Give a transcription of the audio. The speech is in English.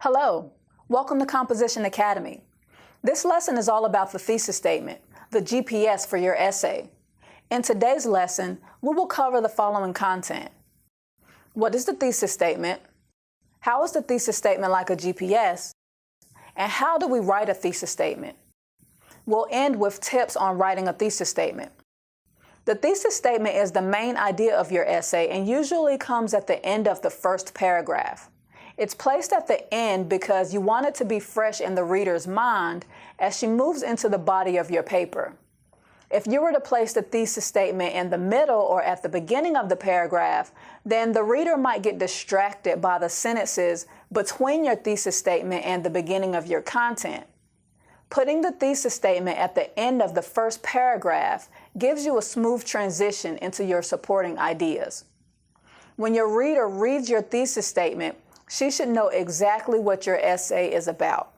Hello, welcome to Composition Academy. This lesson is all about the thesis statement, the GPS for your essay. In today's lesson, we will cover the following content. What is the thesis statement? How is the thesis statement like a GPS? And how do we write a thesis statement? We'll end with tips on writing a thesis statement. The thesis statement is the main idea of your essay and usually comes at the end of the first paragraph. It's placed at the end because you want it to be fresh in the reader's mind as she moves into the body of your paper. If you were to place the thesis statement in the middle or at the beginning of the paragraph, then the reader might get distracted by the sentences between your thesis statement and the beginning of your content. Putting the thesis statement at the end of the first paragraph gives you a smooth transition into your supporting ideas. When your reader reads your thesis statement, she should know exactly what your essay is about.